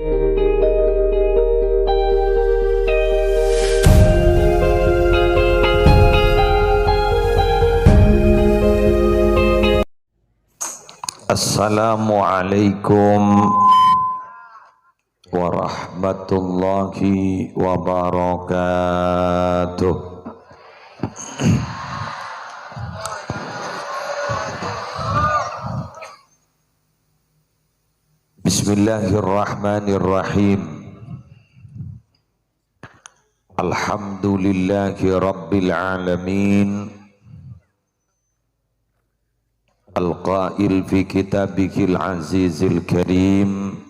Assalamualaikum warahmatullahi wabarakatuh. Bismillahirrahmanirrahim. Alhamdulillahi rabbil alamin. Al-qail fi kitabihil azizil karim,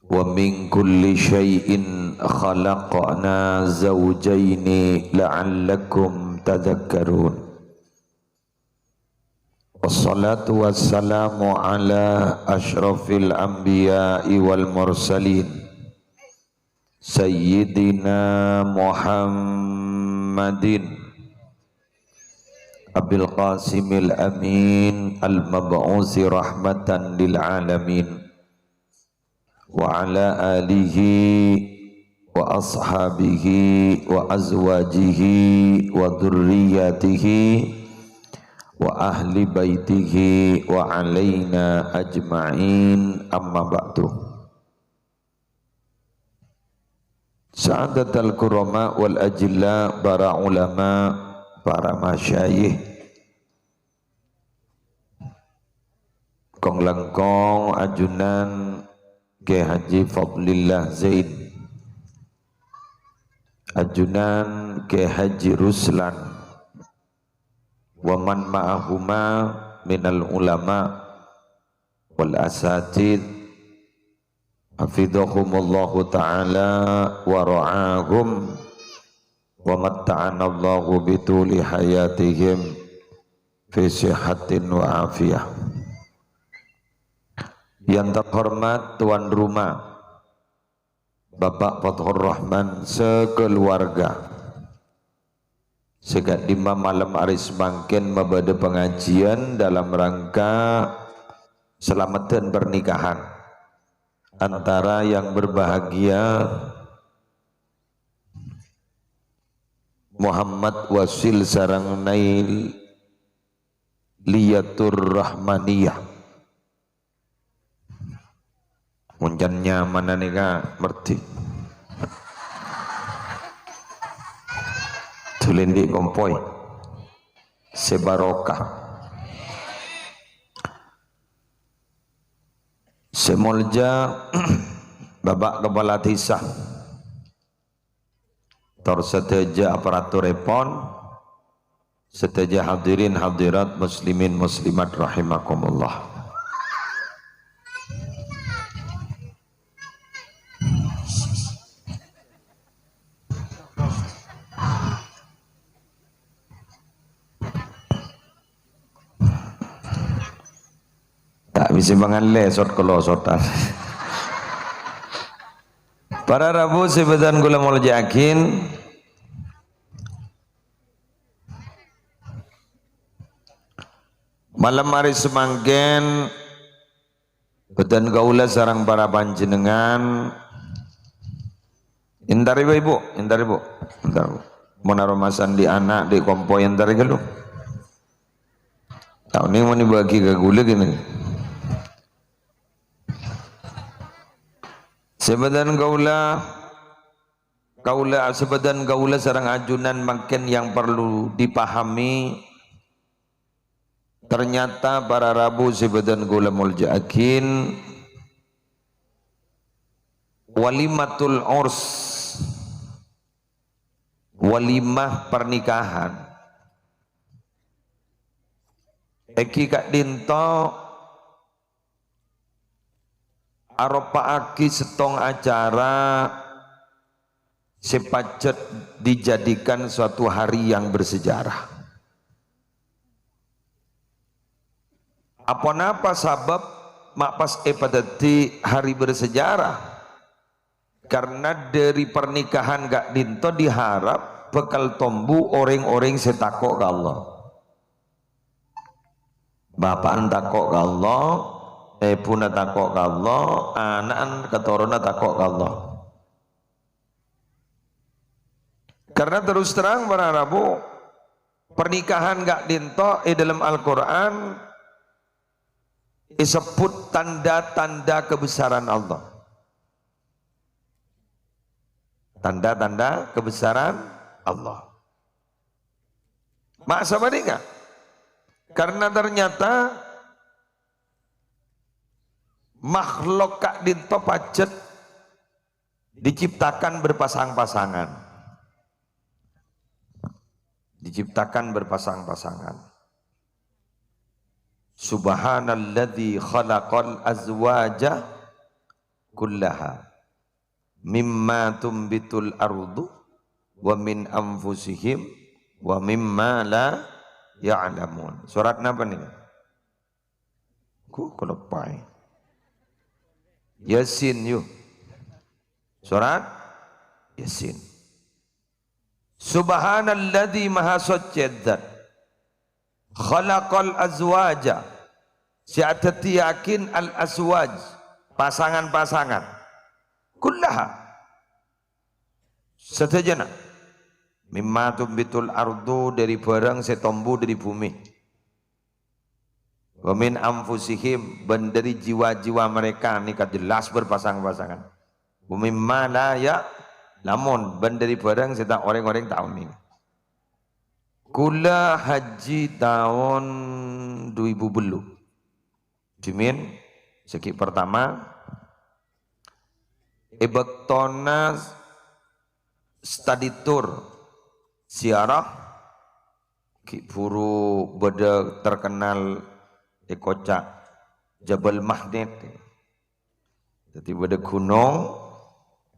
wa min kulli syai'in khalaqna zawjaini la'allakum tadhakkarun. Wassalatu wassalamu ala ashrafil anbiya'i wal mursalin sayyidina Muhammadin Abil Qasimil Amin al-mab'usi rahmatan lil alamin wa ala alihi wa ashabihi wa azwajihi wa dhurriyyatihi wa ahli baitihi wa alaina ajma'in, amma ba'du. Sa'adatul kurama wal ajilla, para ulama, para masyayikh, kong langkong ajunan Kiai Haji Fadlillah Zaid, ajunan Kiai Haji Ruslan, wa man ma'ahuma minal ulama wal asatid, hafidhahumullahu ta'ala wa ra'ahum wa matta'ana Allahu bituli hayatihim fi sihatin wa afiyah. Yang terhormat tuan rumah Bapak Fathur Rahman sekeluarga, segat lima malam aris mangken mabada pengajian dalam rangka selamatan pernikahan antara yang berbahagia Muhammad Wasil sarang Nail Liyatur Rahmaniyah. Muncan nyaman nika merti tulendi kompoi sebarokah semolja babak kepala desa tor seteja aparatur repon, seteja hadirin hadirat muslimin muslimat rahimakumullah. Tak bisa mangan lesot kalau sotan. Para rabu sebetan gula mau jakin malam hari semangken betan gaula sarang para panjenengan indar ibu indar monaromasan di anak di kompoi indar gelu tahun ini mau dibagi ke gula gini sebadan gaula sebadan gaula sarang ajunan makin yang perlu dipahami. Ternyata para rabu sebadan gaula muljakin walimatul urs, walimah pernikahan eki kak dinto aropaaki setong acara sepacet dijadikan suatu hari yang bersejarah. Apa sabab makpas padati hari bersejarah? Karena dari pernikahan gak dinto diharap bekal tombu orang-orang setakok ke Allah. Bapak takok ke Allah, puna takok ka Allah, anak keturunan takok ka Allah. Karena terus terang para Rabu, pernikahan gak dinto dalam Al-Quran disebut tanda-tanda kebesaran Allah. Tanda-tanda kebesaran Allah. Maksa enggak? Karena ternyata makhluk kak dinto pacet diciptakan berpasang-pasangan. Diciptakan berpasang-pasangan. Subhanalladzi khalaqal azwaja kullaha mimma tumbitul ardu wa min anfusihim wa mimma la ya'lamun. Surat apa nih? Ku kelepai. Yasin yuk. Surat Yasin. Subhanalladzi maha suci zat khalaqal azwaja, siatati yakin al azwaj, pasangan-pasangan kullaha setajana mimma tumbitul ardu, dari barang setombu dari bumi, wa min anfusihim, dan dari jiwa-jiwa mereka nikah jelas berpasang-pasangan, wa mimma la ya namun ban dari barang sedang orang-orang tahun ini. Kula haji tahun 2000 belum. Jimin segi pertama ebaktona study tour siarah ki buru beda terkenal ekocak Jabal Mahnet. Jadi beda gunung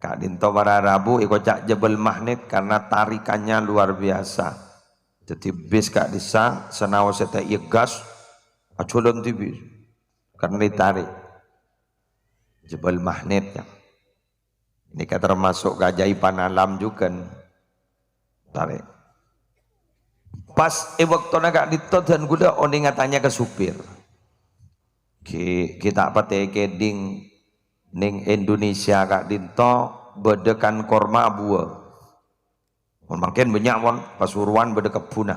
Kak dinto para Rabu ikocak Jabal Mahnet karena tarikannya luar biasa. Jadi bis kak disa senawa seta iya gas aculon tibi karena ditarik Jabal Mahnet ya. Ini kan termasuk keajaiban alam juga tarik. Pas waktu kak dinto dan gula oni ngatanya ke supir. Kita apa teh keding ning Indonesia kak dinto bedekan korma buah. Makin banyak mon Pasuruan bede kebuna.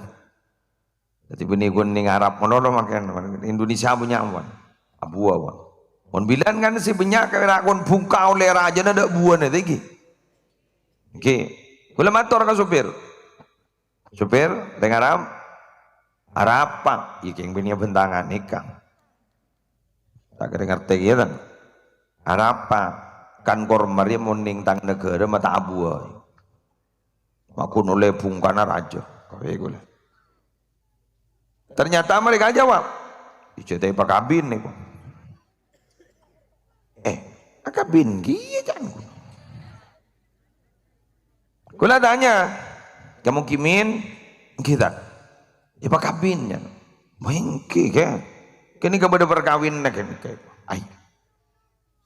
Jadi benih gun ning Arab mono makin Indonesia banyak mon buah mon. Mon bilan kan si banyak kira kon bungka oleh raja ada buah nih lagi. Oke, kula matur ka supir. Supir dengan Arab apa? Iki yang benih bentangan nikah. Tak ngerti ya kan? Arapa kan kormari muning tang negara mata abuah. Makun oleh bungkana raja. Ternyata mereka jawab, icetai pak kabin nih. Kabin kia jangan. Kula tanya, kamu kimin kita? Pak kabinnya. Mengki ke? Kini kepada perkawin nak kini ke? Ay.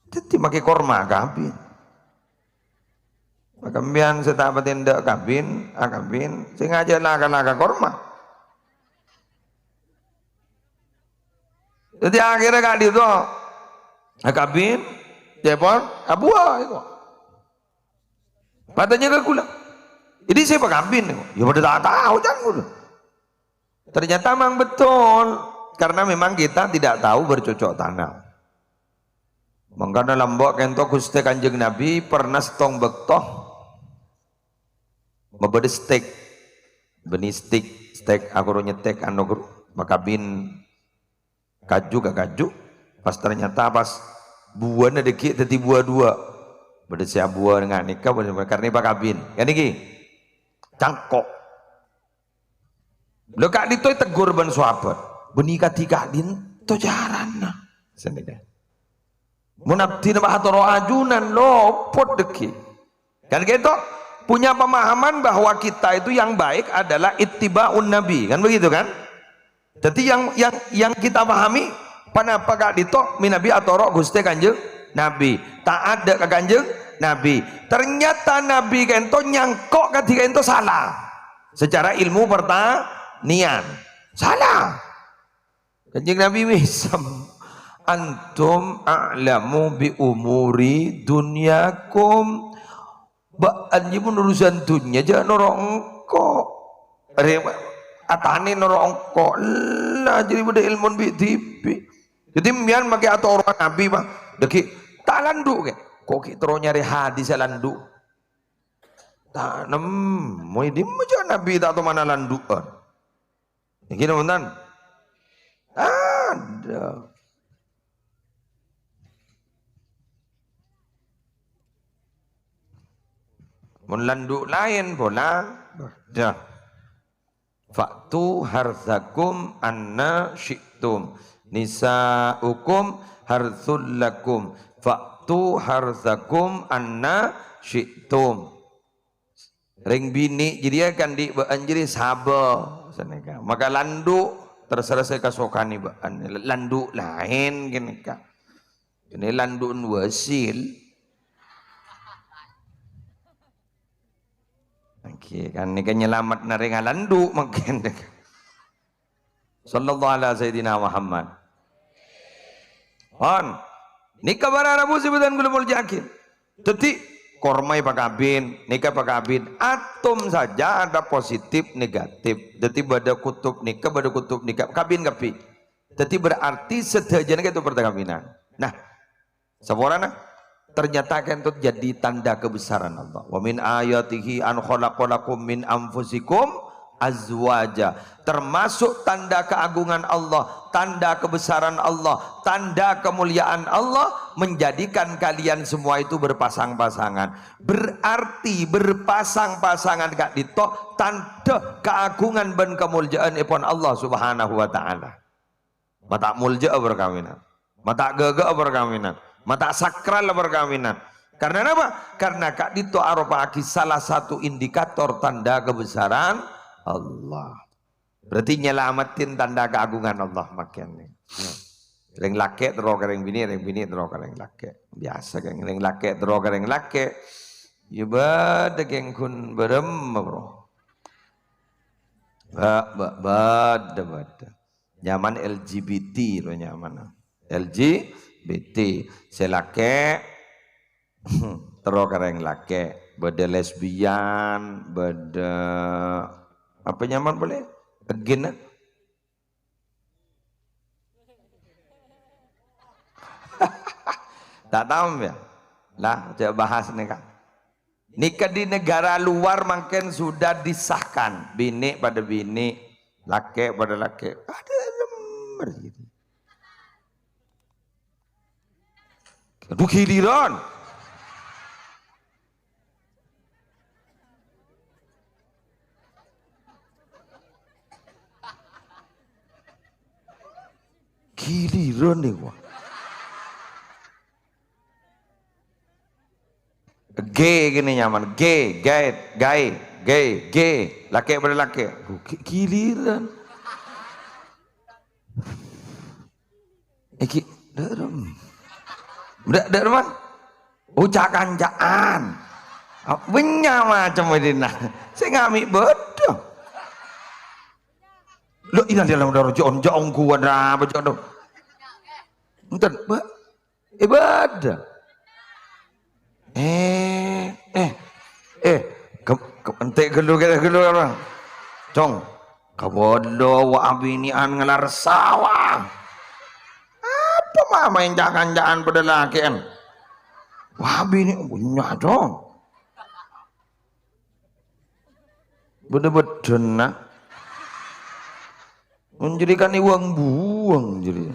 Jadi pakai korma kabin. Makambian setapat tindak kabin, sengaja naga korma. Jadi akhirnya kak itu kabin, jepon, abuah itu. Patanya ke kula. Jadi saya pak kabin, ya pada tak tahu jangan. Ternyata memang betul, karena memang kita tidak tahu bercocok tanam. Maka dalam bawa kento Gusti Kanjeng Nabi pernah setong bektoh membeli steak, benih steak aku nyetek anu maka bin kaju ke kaju, pas ternyata pas buahnya dikit jadi buah dua, beda siap buah dengan nikah karena pak kabin, kan iki cangkok. Lo kak ditoi tegur ban sahabat, benih katiga din to jarana, sendiri. Munabdi nama hatoro ajunan lopot deki. Kan gitu punya pemahaman bahwa kita itu yang baik adalah ittiba'un nabi, kan begitu kan? Jadi yang kita pahami panapa kak dito minabi atoro Gusti Kanjeng Nabi taat ke Kanjeng Nabi. Ternyata Nabi kento nyangkok ketika itu salah secara ilmu pertanian salah. Kanjeng Nabi wisam antum a'lamu bi umuri dunyakum. Ba'anji pun urusan dunia jangan norok engko. Atane norok engko. Lah jadi pada ilmu bi tibi. Jadi mian pakai atau orang nabi mah. Deki tak landu ke. Kok kita terus nyari hadis landu. Tak mau ini macam nabi tak tahu mana landu. Gini teman. Ada. Melanduk lain pula. Dah. Faktu harthakum anna syi'tum. Nisa'ukum harthul lakum. Faktu harthakum anna syi'tum. Ring bini jadi akan di anjiri sabar. Maka landuk terselesai kasokani baan. Landuk lain gini kak. Ini landuk wasil. Okay, kan ni kan nyelamat naringan landu makin. Sallallahu alaihi sayyidina Muhammad. On. Nikah bara Rabu sebutan gulumul jakin. Jadi kormai pakabin, nikah pakabin, atom saja ada positif negatif. Jadi pada kutub nikah kabin kapi. Jadi berarti sederhana itu perkawinan. Nah, seborana ternyata kan itu jadi tanda kebesaran Allah. Wa min ayatihi an khalaqalakum min anfusikum azwaja. Termasuk tanda keagungan Allah, tanda kebesaran Allah, tanda kemuliaan Allah menjadikan kalian semua itu berpasang-pasangan. Berarti berpasang-pasangan gak ditok tanda keagungan dan kemuliaan ipun Allah Subhanahu wa taala. Mata mulja perkawinan. Mata gagak perkawinan. Mata sakral perkawinan. Karena apa? Karena kak dito arofaki salah satu indikator tanda kebesaran Allah. Berarti nyelamatin tanda keagungan Allah makanya. Ring laki terus ring bini terus ring laki. Biasa kan ring laki terus ring laki. Ibadah geng kun berem bro. Bada. Nyaman LGBT lo nyaman. LGBT selake terus kareng lake beda lesbian beda apa nyaman boleh again tak tahu ya lah coba bahas nih kan nikah di negara luar makin sudah disahkan bini pada bini lake pada lake ada lembar gitu. Aduh giliran. Giliran nih wah. Gay gini nyaman. Gay. Laki pada laki. Giliran. Dalam. Udah rumah, ucakan-ucakan, benya macam ini. Saya ngambil bodoh. Lo ini dalam darah jong kuat apa jodoh. Entar, ibadah. Entek gelu orang. Cong, kabodo wa abinian ngelar sawah. Apa main jangan-jangan pada laki kan? Wah bini punya dong. Bener-bener nak menjadikan uang buang jadi.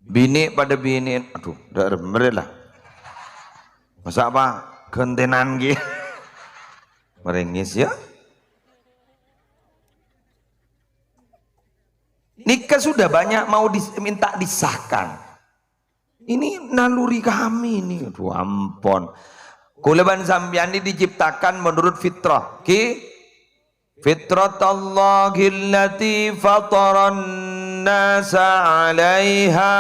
Bini pada bini, aduh, udah remeh lah. Masa apa? Gentenan gitu. Merengis ya. Nikah sudah banyak mau minta disahkan. Ini naluri kami ini. Aduh ampun. Kuleban sambian ini diciptakan menurut fitrah. Fitratallahi allati fataran nasa 'alaiha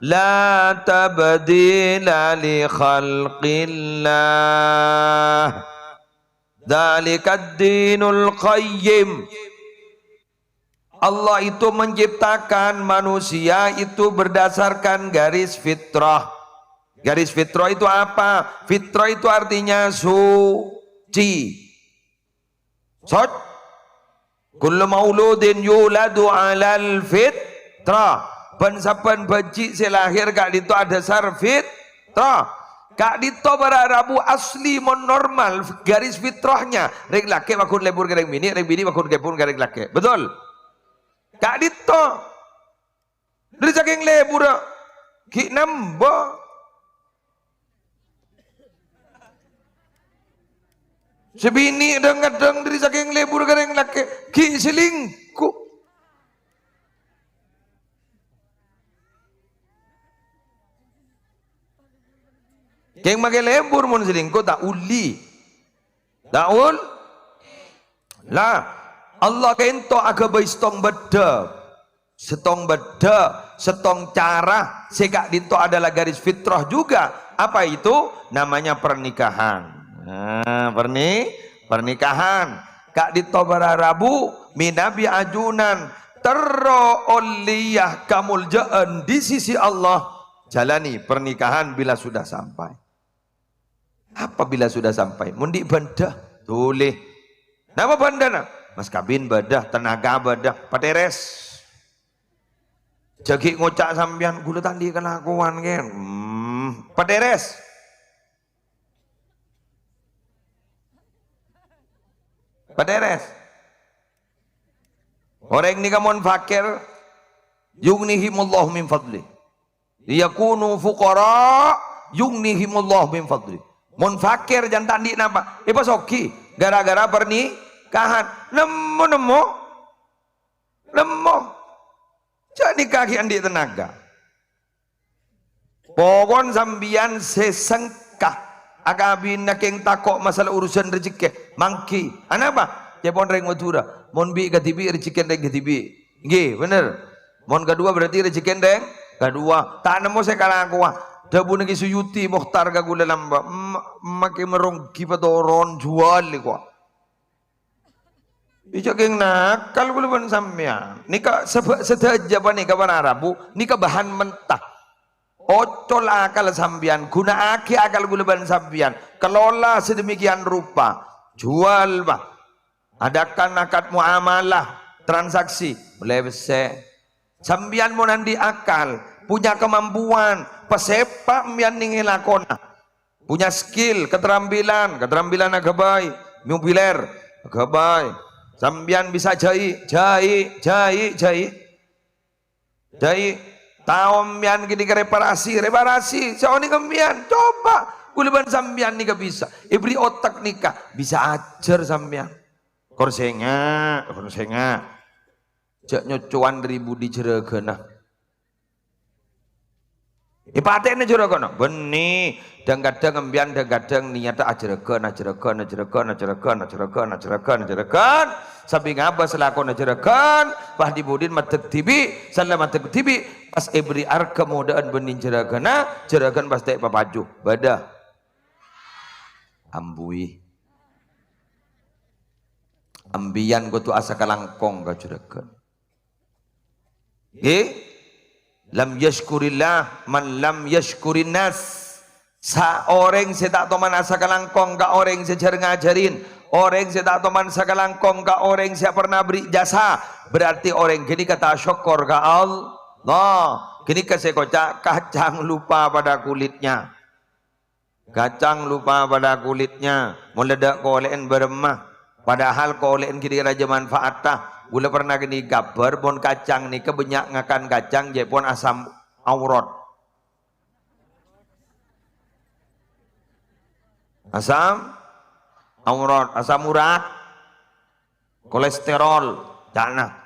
la tabdila li khalqillah. Dzalikad dinul qayyim. Allah itu menciptakan manusia itu berdasarkan garis fitrah. Garis fitrah itu apa? Fitrah itu artinya suci. Kullu mauludin yuladu alal fitrah. Pensapan baji selahir kak dito ada dasar fitrah. Kak dito berarabu asli mon normal garis fitrahnya. Rek laki makun lebur gareng bini, rek bini makun kepun gareng laki. Betul? Kak dito dari saking lebur ki nambah. Sebini deng-deng dari saking lebur gareng laki ki selingkuh. Keng make lebur mun selingkuh tak uli. Daul lah Allah kento aga bestong beda. Setong beda, setong cara, sekak dito adalah garis fitrah juga. Apa itu? Namanya pernikahan. Nah, pernikahan. Kak dito berarabu minabi ajunan terro oliyah kamuljaan di sisi Allah. Jalani pernikahan bila sudah sampai. Apabila sudah sampai? Mundi bandah, boleh. Nama bandana? Mas kabin badah, tenaga badah, pateres. Jagi ngocak sambian, gula tandi kelakuan kan. Pateres. Pateres. Orang ini kamu fakir, yughnihimullahu min fadli. Liyakunu fuqara, yughnihimullahu min fadli. Mun fakir jangan tandi napa? Pasoki gara-gara pernikahan. Nemu. Jadi kaki andi tenaga. Pokon sambian sesengkah. Agabin nakeng takok masalah urusan rezeki. Mangki. Anapa? Jepon reng Madura. Mon bi katibi rezeki reng katibi. Nggih, bener. Mon kedua berarti rezeki reng kedua. Tak nemu saya kalah Dabu nagi suyuti muhtar kagula lamba. Makin merongki patoron jual ko. Ijageng nakal gula ban samya. Nika sedaja pa nika Arabu. Nika bahan mentah. Ocol akal sambian. Guna aki akal gula ban sambian. Kelola sedemikian rupa. Jual bah. Adakan akad muamalah. Transaksi. Boleh bese. Sambian mo nandi akal. Punya kemampuan. Pesepak mian ningilakona. Punya skill, keterampilan agabay, mobiler, agabay. Sambian bisa jai. Taom mian gini ke reparasi. Seoni kemian, coba. Kuliban sambian nika bisa. Ibri otak nikah, bisa ajar sambian. Korsenga. Jak nyocuan ribu di jeregenah. Ipatene juragan, benih dan kadang ngembian dan kadang niata ajregan. Sampai ngapa selakon ajregan, bah dibudin matek tibi, salah matek tibi, pas ibri ar kemudahan benih jeragan pas tek papaju, badah, ambui, ambian kutu asa kalangkong ka juragan. Lam yashkurillah man lam yashkurin nas. Sa orang saya tak tahu mana sakalangkong ka orang saya jar ngajarin. Orang saya tak tahu mana sakalangkong ka orang saya pernah beri jasa. Berarti orang gini kata syukur ka Allah. Gini saya kocak kacang lupa pada kulitnya. Kacang lupa pada kulitnya. Meledak kolean beremah. Padahal kolean kira-kira zaman manfaatah. Gula pernah gini kabar pon kacang nih kebanyak ngakan kacang jepon asam aurat. Asam aurat, asam urat, kolesterol, dana.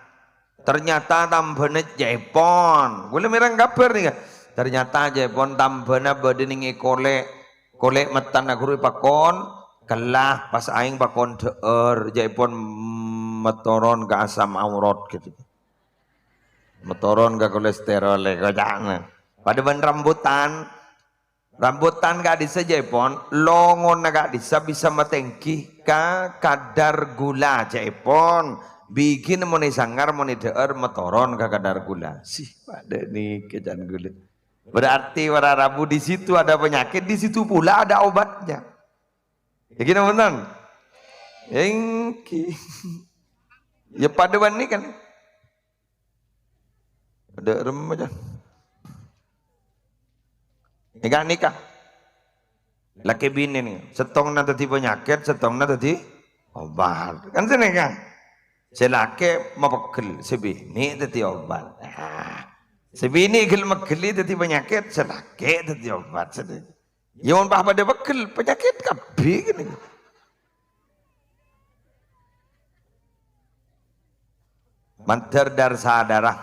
Ternyata tambahnya jepon. Gula mirang kabar nih. Ternyata jepon tambahnya badan kolek metan aguru pakon. Kelah pas aing pakon jepon metoron ke asam aurat gitu. Metoron ke kolesterol kocakna. Pada ban rambutan Rambutan gak bisa jepon, longon gak bisa matengki ka kadar gula jepon. Bikin moni sanggar moni deer metoron ka kadar gula. Sih pada nih kejan gula. Berarti para Rabu di situ ada penyakit, di situ pula ada obatnya. Ya gini benar. Engki. Ya pada ini kan. Ada remaja. Nikah. Laki bini nih. Setong na tadi penyakit, setong na tadi obat. Kan sini kan. Selaki mapakil, sebini tadi obat. Sebini gel makili tadi penyakit, selaki tadi obat. Yang bah pada bakil penyakit kabi gini. Mantar dar sadarah,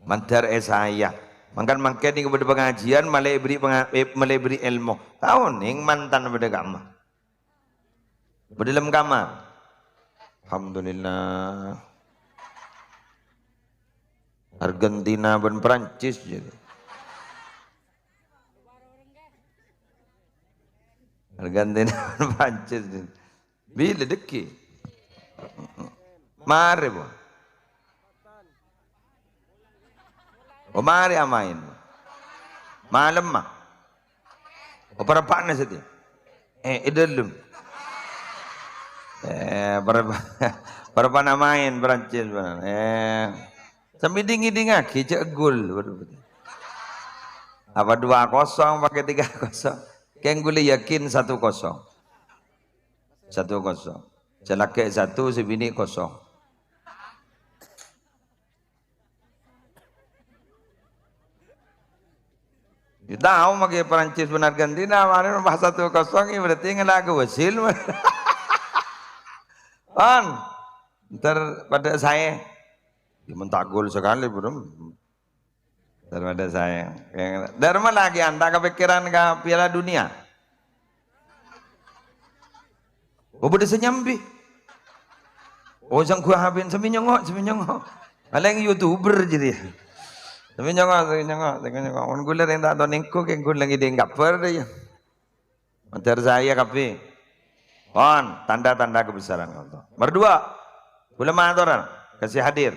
mantar esaya. Mangkan ni kepada pengajian malai beri ilmu. Tahu nih mantan pada kamar. Berdalam kamar. Alhamdulillah. Argentina dan Perancis jadi. Argentina dan Perancis jadi. Bila deki. Mari bu. Oh mari amain. Malam mah. Oh para panas itu. Idalum. Para panamain Perancis. Sambil dingin cek gol. Apa 2-0 pakai 3-0. Keng guli yakin 1-0. 1-0. Celaka 1 sebini 0. Ya tahu pakai Perancis benar Argentina kemarin bahasa 1-0 ini berarti ngelaku hasil. Kan ntar pada saya mentak gol sekali belum daripada saya. Dari mana lagi anda kepikiran ke Piala Dunia? Oh boleh senyambi. Oh sang gua habin semi nyongok. Paling YouTuber jadi. Semi nyongok. On gula yang tak tahu nengko, yang gula lagi denggap deh. Antar saya kapi. On tanda-tanda kebesaran Allah. Berdua, ulama orang kasih hadir.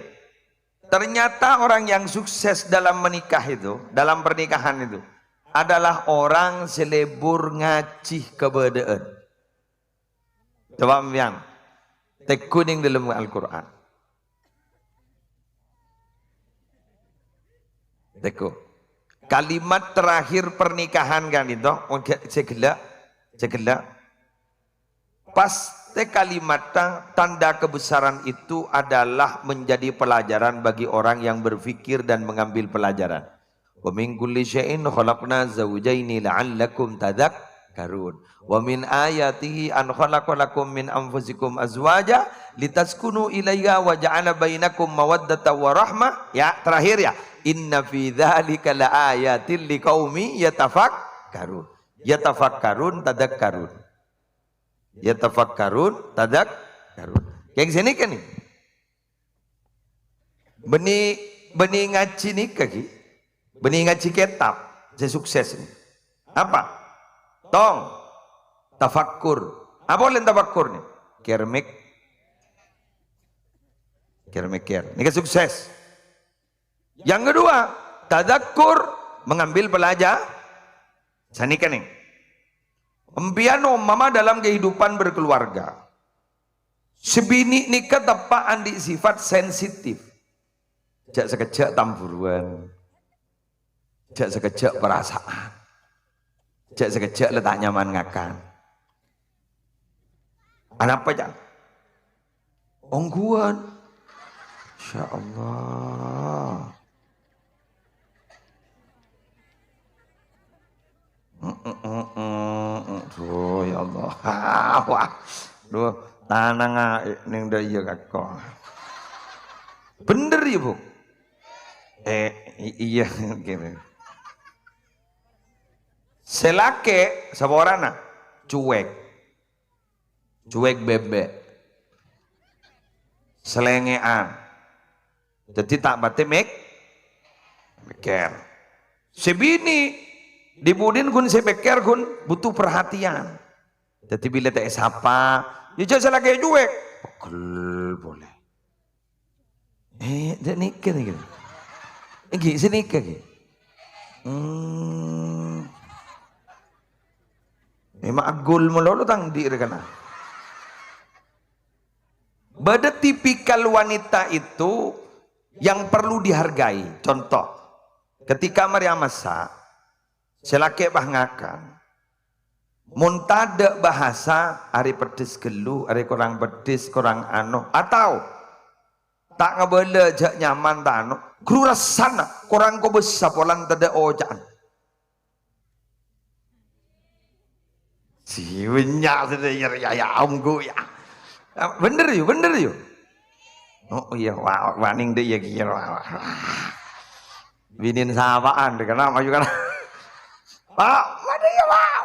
Ternyata orang yang sukses dalam menikah itu, dalam pernikahan itu, adalah orang selebur ngacih kebedaan. Coba yang tekuning dalam Al-Quran. Teku. Kalimat terakhir pernikahan kan itu, segala. Pasti kalimat tanda kebesaran itu adalah menjadi pelajaran bagi orang yang berfikir dan mengambil pelajaran. Wa min kulli syai'in khalaqna zawjaini la'allakum tadhakkarun. Wa min ayatihi an khalaqalakum min anfusikum azwaja litaskunu ilayha wa ja'ala bainakum mawaddatan wa rahmah. Ya, terakhir ya. Inna fi dzalika laayatil liqaumi yatafakkarun. Yatafakkarun tadakkarun. Yatafakkarun tadakkarun. Yang sini kan nih. Beni ngaji nikah ki. Beni ngaji kitab. Saya sukses nih. Apa? Tong. Tafakkur. Apa oleh tafakkur nih? Kermek. Nikah sukses. Yang kedua, tadakkur, mengambil pelajar. Sanika nih. Empiano mama dalam kehidupan berkeluarga. Sebini nikah tepaan di sifat sensitif. Jak sekejap tamburuan. Jak sekejap perasaan. Jak sekejap letak nyaman ngakan. Apa jak? Ongguan. Insya Allah. Duh ya Allah. Wah. Duh, tanang ning da ieu kakko. Bener ya, Bu? Iya gitu. Selake saborana cuek. Cuek bebek. Selengean. Jadi tak bate mikir. Sebini Di budin kun saya pikir kun butuh perhatian. Jadi bila tak sapa, ya jasa lagi cuek. Pegel boleh. Dia nikah nih gitu. Sini nikah gitu. Memang agul melulu tang di rekana. Bada tipikal wanita itu yang perlu dihargai. Contoh, ketika Maria masak, selaki bah ngakan, muntada bahasa, hari pedes gelu, hari kurang pedes, kurang ano, atau tak ngebela jak nyaman tak ano, keluar sana, kurang kau besar polang tada ojaan. Si banyak sudah ya omku ya. Bener yuk. Oh iya, waning deh ya kira. Binin sahabaan, kenapa juga? Pak, mana ya pak?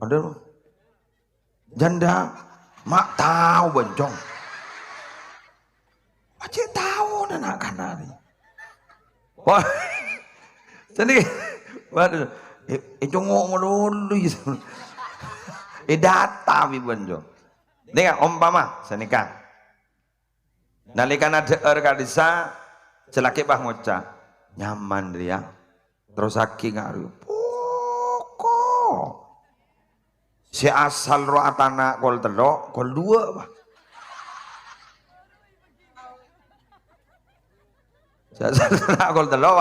Ada loh. Janda, mak tahu bencong. Acik tahu anak kanari. Wah, jadi, waduh, ngomong dulu. Data mi bencong. Nih umpama senikah. Nalikan ada kadisa celake bah ngoca nyaman dia. Terus aki ngaruh. Pokok. Si asal roh atana kol telok, kol dua bah. Si asal atana kol telok,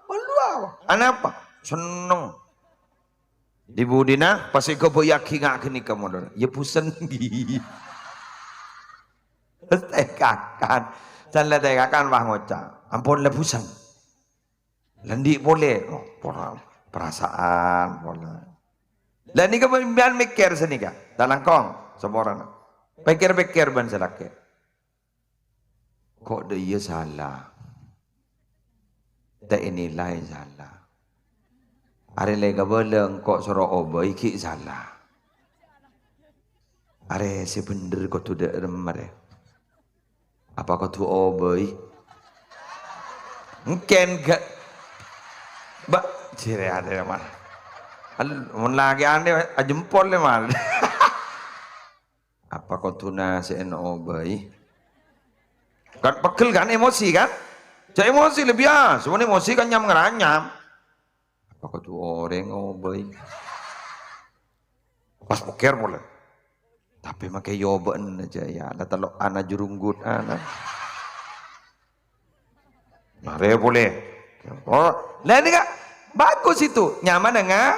kol dua bah. Anapa? Seneng. Di budina pasti kau boyaki ngak kini kamu ya pusen gi tekakan jangan tekakan wah ngoca ampun le pusen lendi boleh perasaan boleh dan ini kepemimpinan mikir senika dalam kong semorana pikir ban selake kok dia salah tak nilai salah. Are lega beleng kok soro oboi ki salah. Are si bener kok tu dek remare. Apa kok tu oboi? Mungkin gak. Ba cire ada mal. Mun lagi ane jempol le mal. Apa kok tu nasi en oboi? Kan pegel kan emosi kan? Cak emosi lebih ah. Semua emosi kan nyam ngeranyam. Apa tu orang oboi pas poker boleh tapi makai yoban aja ya ada telok anak jurunggut anak mare boleh oh lah ini kak bagus itu nyaman dengan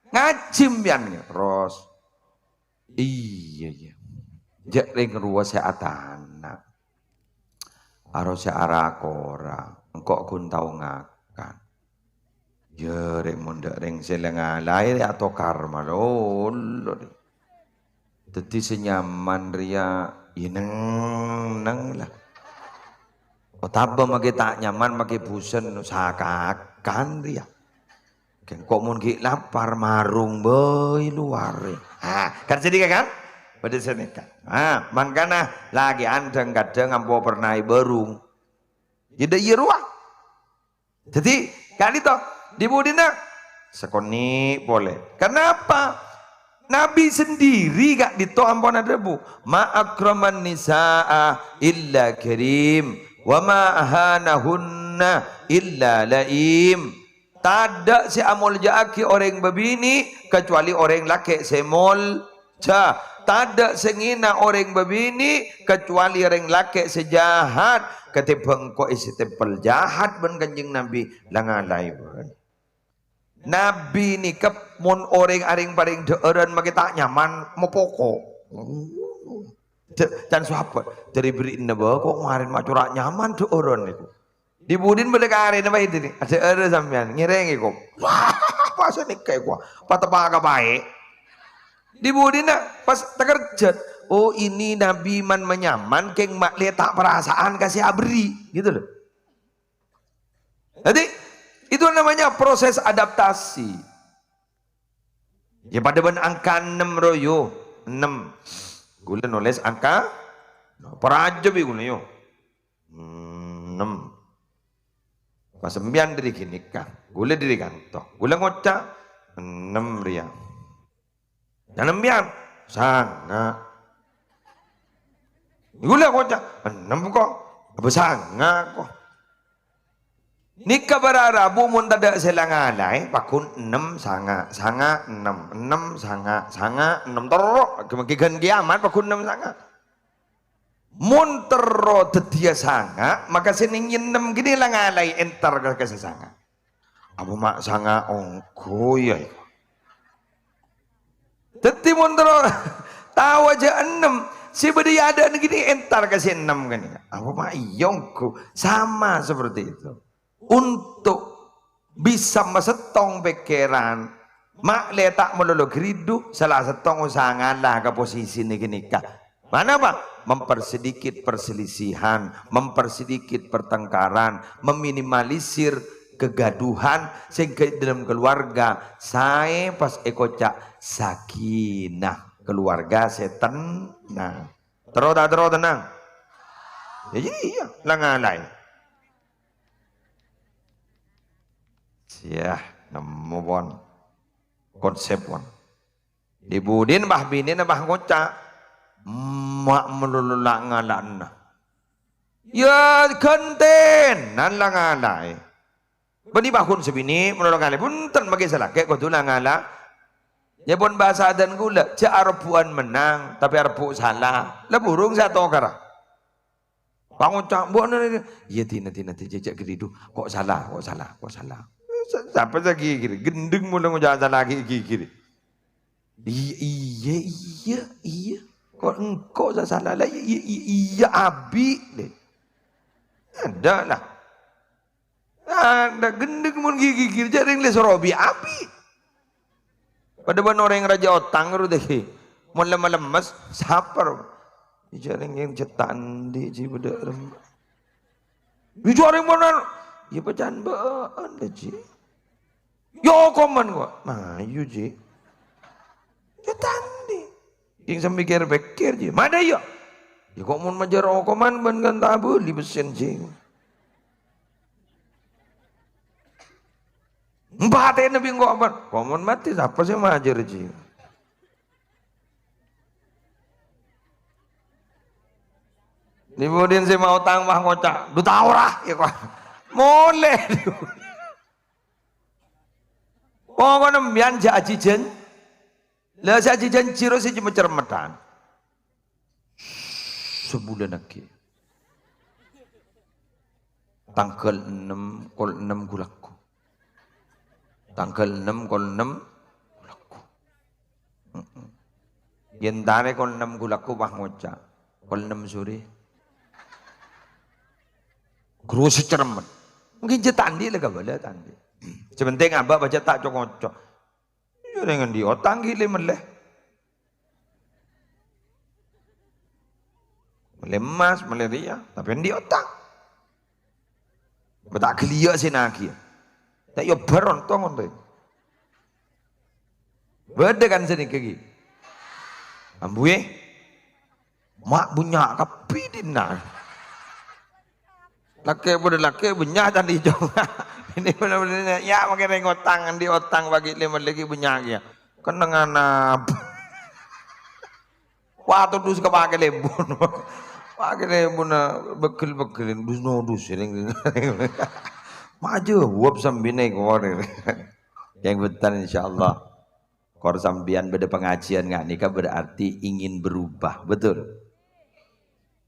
ngacim pian terus iya jak ring ruas seatana harus arakora engkau kun tahu ngakan ya rek mondak reng selenga lahir atau karma lolo jadi senyaman ria ineng lah otaba mage tak nyaman mage busen sakakan ria kan kok mun ki lapar marung boy luar kan jadi kan pada senika mangkana lagi andeng kadang ampo pernah berung jadi iya ruang jadi kan itu di budina sekoni boleh. Kenapa? Nabi sendiri gak dito ampun ada bu. Ma akraman nisaa illa karim wa ma ahanahunna illa laim. Tada si amol jaaki orang babini kecuali orang laki semol ja. Tada sengina orang babini kecuali orang laki sejahat. Ketimbang kok isi tempel jahat ben kanjeng Nabi langalai ben. Nabi ni kep mon orang aring paring deureun mage tak nyaman mau pokok. Dan sahabat dari beri nebe kok ngarin mak curak nyaman deureun niku. Di budin berdekare napa itu ni. Ada ere sampean ngirengi kok. Wah, pas nikah gua. Patepaga baik. Di budin pas tekerjet. Oh ini Nabi man menyaman keng mak letak perasaan kasih abri gitu loh. Jadi itu namanya proses adaptasi. Ya pada ben angka 6 royo 6. Gula nulis angka peraja bi gula yo. 6. Pas sembian diri gini kah, gula diri kantor, gula ngocak 6 riang. Dan sembian sangat. Gula ngocak 6 kok, apa sangat kok. Nikah berarabu mun tada selangalai pakun 6 sangat 6 sangat 6 teruk kemungkinan kiamat pakun 6 sangat. Mun tero tetia sanga maka seningin 6 gini lah ngalai entar ke sesanga. Abu mak sanga ongko ya. Teti mun tero tahu aja 6 si bedi ada gini entar ke 6 kan. Abu mak iyongko sama seperti itu. Untuk bisa mesetong pikiran mak letak melulu geridu salah setong usaha ngalah ke posisi nikah. Mana pak? Mempersedikit perselisihan, mempersedikit pertengkaran, meminimalisir kegaduhan sehingga dalam keluarga saya pas ekocak sakinah keluarga setan nah terus tenang ya iya langalai ya nemu pon konsep pon dibudin bah bini bah ngocak mak melulak ngalan ya konten nan lah ngalai bani bahun sebini melulak ngalai punten bagi salah kayak kau tulang ngalah ya pun bahasa dan gula cak arpuan menang tapi arpu salah lah burung satu kara bangun cak buat iya tina jejak geridu kok salah siapa lagi kiri gendeng mulai ngejak salah kiri iya kok engkau salah lah iya abi deh ada lah ada gendeng mun gigi jaring les robi abi pada ban orang yang raja otang ru deh malam mas sapar jaring yang cetan di ji pada jaring mana ya pecahan baan deh ji yo komen kok nah yu ji cetan di yang sampai pikir je mana ya ya kok mau majar okoman ban kan tabu li besen je mbate nabi kok apa kok mati siapa sih majar je kemudian saya mau tambah ngocak du tahu lah ya kok boleh pokoknya mbian jajijen lah jajijen ciro sih cuma cermetan sebulan lagi tanggal 6 kol 6 gulaku tanggal 6 kol 6 gulaku yentare kol 6 gulaku bah ngoca kol 6 sore guru secermet mungkin jetandi lah kabala tandi sebenting abah baca tak cocok dengan di otang gile meleh melemas meleria tapi di otak betak gelia sinaki tak yo baron tongon tuh beda kan sini kegi ambuye mak punya kapidina laki punya dan di jonga ini benar-benar ya makin ngotang di otang bagi lima lagi punya ya kenangan waktu dus kepakai lebon pakai lebon bekel-bekelin dus nodus ini maju wop sambine kor yang betul insyaallah kor sambian beda pengajian nggak nikah berarti ingin berubah betul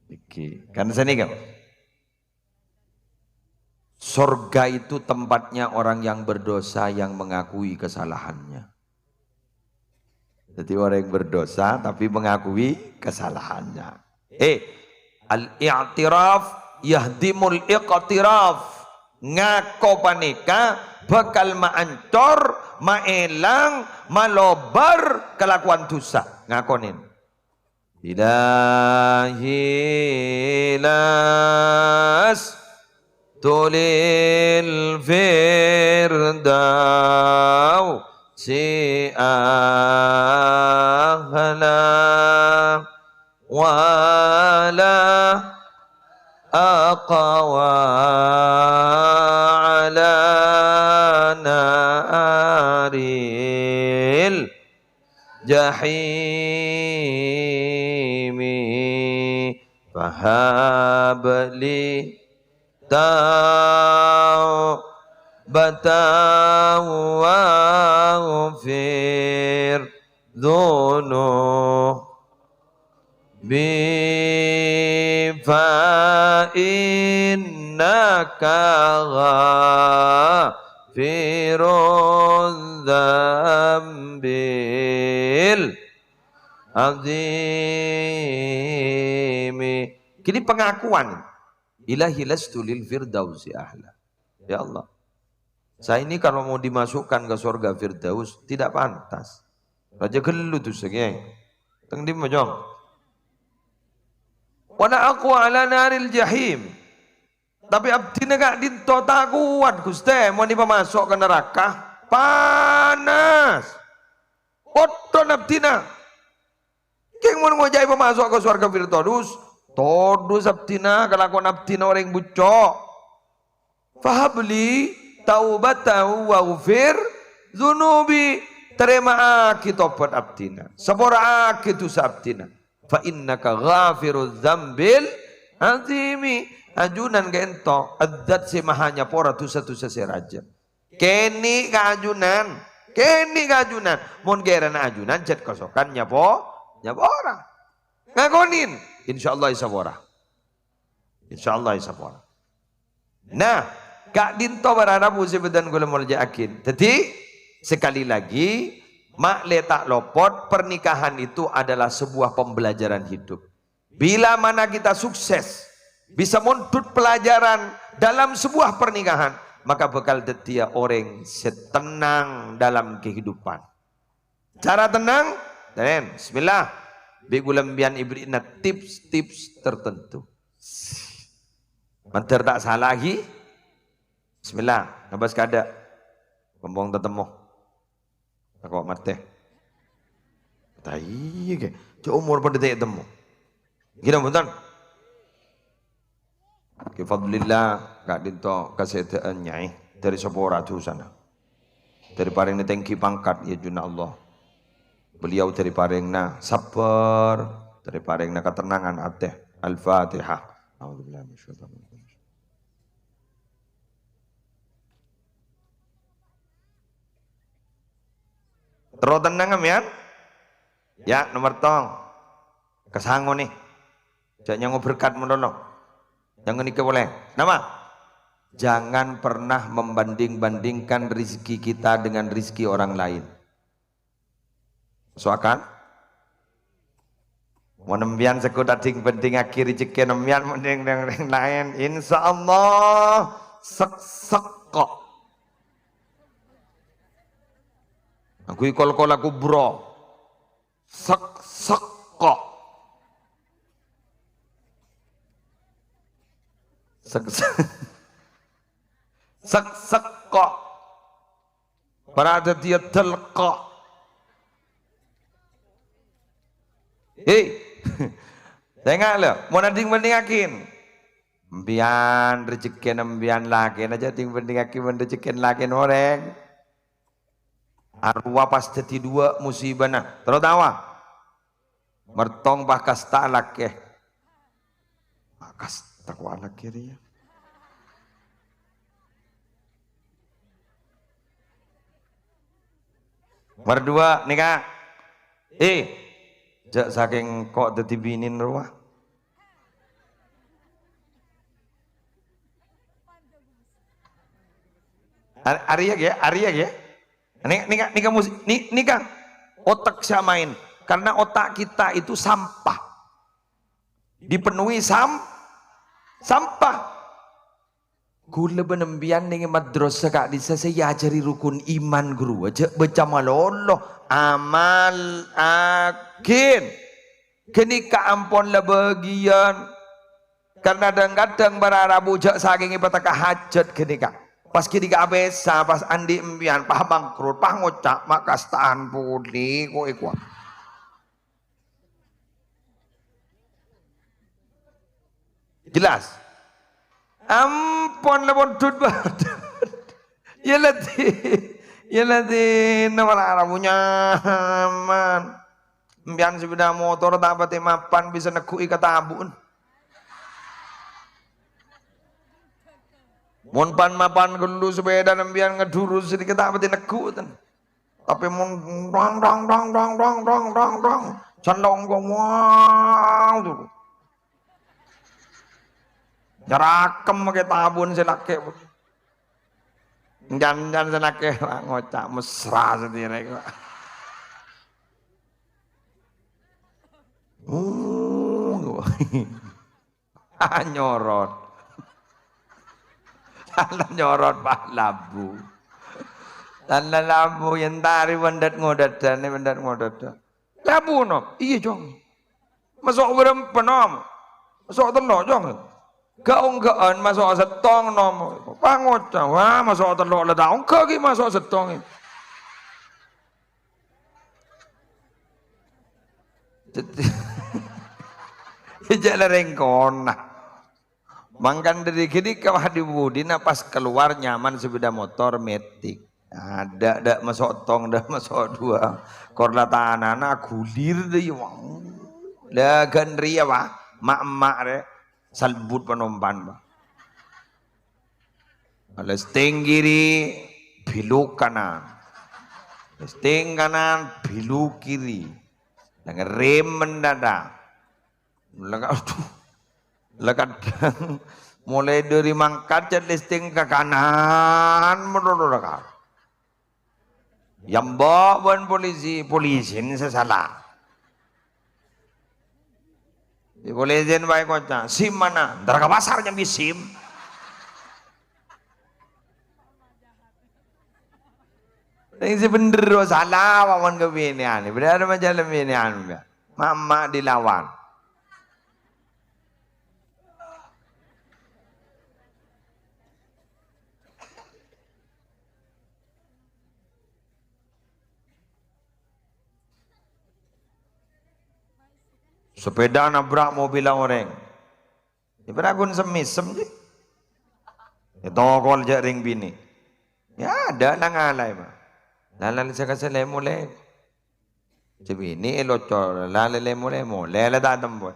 oke kan sini kan surga itu tempatnya orang yang berdosa yang mengakui kesalahannya. Jadi orang yang berdosa tapi mengakui kesalahannya. Al-i'tiraf yahdimul iqtiraf. Ngako panika bakal maancor, maelang, malobar kelakuan dosa. Ngakonin. Ilahi las tulil firdau si ahla wala aqwa ala naril jahimi fahabli taubatan waghfir dhunubi fa innaka ghafirudz dzambil azimi. Kini pengakuan, ilahi lastu lil firdausi ahla. Ya Allah, saya ini kalau mau dimasukkan ke surga Firdaus tidak pantas. Raja gelu tuh segeng. Teng di mojong. Wana aku ala naril jahim. Tapi abdi gak dinto tak kuat Gusti, mau dimasuk ke neraka panas. Koton abdina. Keng mau ngojai pemasuk ke surga Firdaus. Todus abdina kelakuan abdina orang bucok. Fahabli taubatan waghfir dzunubi. Terima aki tobat abdina. Sabora aki dosa abdina. Fa innaka ghafirudz dzambil azimi. Ajunan gento adzat si mahanya pora dosa-dosa si raja. Keni kajunan. Keni kajunan. Mun gerana ajunan jet kosokan nyapora. Ngagonin. Insyaallah isapora. Insyaallah isapora. Nah, Kak Dinto berharap usibedan gula mulja akin. Jadi sekali lagi mak letak lopot, pernikahan itu adalah sebuah pembelajaran hidup. Bila mana kita sukses bisa menuntut pelajaran dalam sebuah pernikahan, maka bakal dia orang setenang dalam kehidupan. Cara tenang, dan bismillah. Begulambian ibrina tips-tips tertentu. Manter tak salah lagi. Bismillah, nabas kada. Pembong tetemu. Aku mate. Tai ke. Cuk umur pada tak temu. Gila buntan. Kifadlillah kak dinto kasetaan nyai dari sepora tu sana. Dari paring tengki pangkat ya juna Allah. Beliau dari parengna sabar, dari parengna ketenangan ateh. Al-Fatihah. Terus tenang ya? Ya nomor tong. Kesango nih. Jangan berkat menolong. Yang ini boleh. Nama? Jangan pernah membanding-bandingkan rizki kita dengan rizki orang lain. Soakan menembian sekutat ding penting akhir rezeki nembian mending yang lain insyaallah sek kok aku kol aku bro sek kok sek kok berada dia telkok. Hei, tengok lo, mau nading bandingakin. Mbian rezeki nembian lagi, aja ting bandingakin rezeki lagi orang. Arwah pas jadi dua musibah nah, terus tawa. Mertong bakas tak laki, bakas tak kuat laki dia. Berdua nikah, jak saking kok dadi binin ruah. Arya ya. Nikah otak saya main karena otak kita itu sampah. Dipenuhi sampah. Gula benembian dengan madrasah kak disa saya ajari rukun iman guru aja baca malolo amal akin kini ampon lah bagian karena kadang-kadang berharap bujak saking ibadah hajat kini pas kini abesa pas andi embian pah bangkrut pah ngocak maka staan pudi kok ikut jelas Ampun lepon tut banget. Ya lati nama punya aman. Mbian sepeda motor tak pati mapan bisa nekui kata abun. Mun pan mapan gelu sepeda nembian ngedurus sedikit tak pati neku ten. Tapi mun dong cendong gomong tuh. Jarakem pakai tabun selake. Jangan selake ngocak mesra sendiri. Nyorot. Tanah nyorot Pak Labu. Tanah Labu yang tari wendat ngodat dan wendat ngodat. Labu no, iya jong. Masuk berempat nom, masuk telok jong. Gaung-gaun masuk setong nom. Pangocah, wah masuk telok ledaung kaki masuk setong. Jalan rengkona. Mangkan dari gini kau hadibudin pas keluar nyaman sepeda motor metik. Ada masuk tong, dah masuk dua. Korla tanana gulir deh wang. Dah ganri apa? Mak deh salbut penompan bah. Kalau sting kiri, belok kanan. Sting kanan, belok kiri. Dengan rem mendadak. Lekat mulai dari mangkat listing ke kanan menurut yang bawa polisi ini sesalah di polisi baik kocak sim mana ntar ke pasar nyambi sim ini sebener salah wawan kebinian benar macam kebinian mama dilawan. Sepeda nabrak mobil orang. Ya beragun semisem sih. Ya tokol jak ring bini. Ya ada nang alai mah. Lalan saya mulai. Sebini elocor lalai mulai la tak tempo.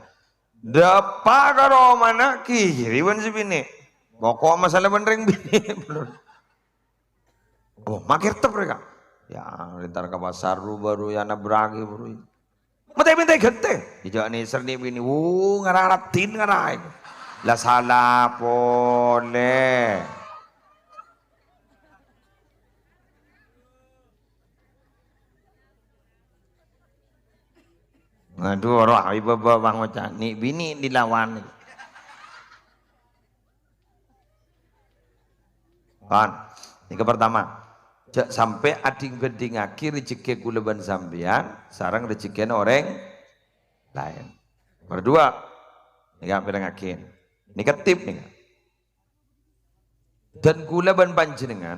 Dapa karo mana kiri wan sebini. Pokok masalah ring bini. Oh makir tep mereka. Ya lintar ke pasar baru ya nabragi baru. Minta gente. Ijak ni serni bini. Ngaratin ngarai. Lah salah boleh. Aduh orang ibu bang macam ni bini dilawan. Kan. Ini pertama. Sampai ading geding akhir rezeki kuleban sambian, sarang rezeki orang lain. Berdua, ini pedang akhir. Ini ketip nih. Dan kuleban panjenengan,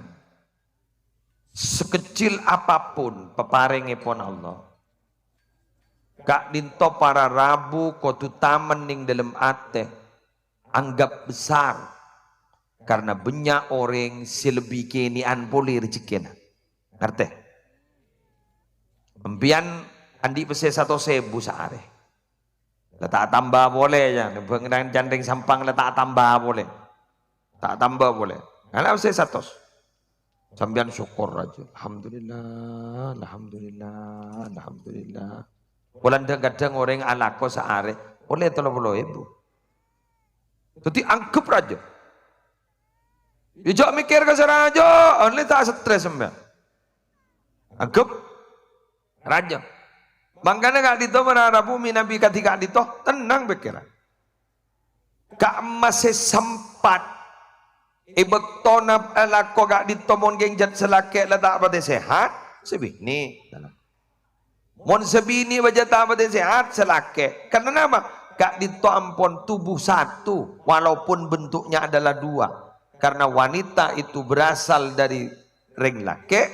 sekecil apapun peparingi pon Allah. Kak dinto para rabu kotu tamen ning dalam ate, anggap besar. Karena banyak orang selebih kenian boleh rezeki. Ngerti? Empian andi pese 1.000 sehari. Letak tambah boleh ya. Dengan jandeng sampang letak tambah boleh. Tak tambah boleh. Karena pese 100. Sambian syukur aja. Alhamdulillah, alhamdulillah, alhamdulillah. Bulan kadang orang alako sehari boleh 30.000. Jadi anggap aja. Ijak mikir ke sana aja, ini tak stres mbak. Anggap raja. Makanya kak dito menarapu minabi ketika dito tenang pikiran. Kak masih sempat ibetona elako kak dito mon gengjat selake letak pada sehat sebini. Mon sebini baca tak pada sehat selake. Karena apa? Kak dito ampun tubuh satu walaupun bentuknya adalah dua. Karena wanita itu berasal dari ring lake,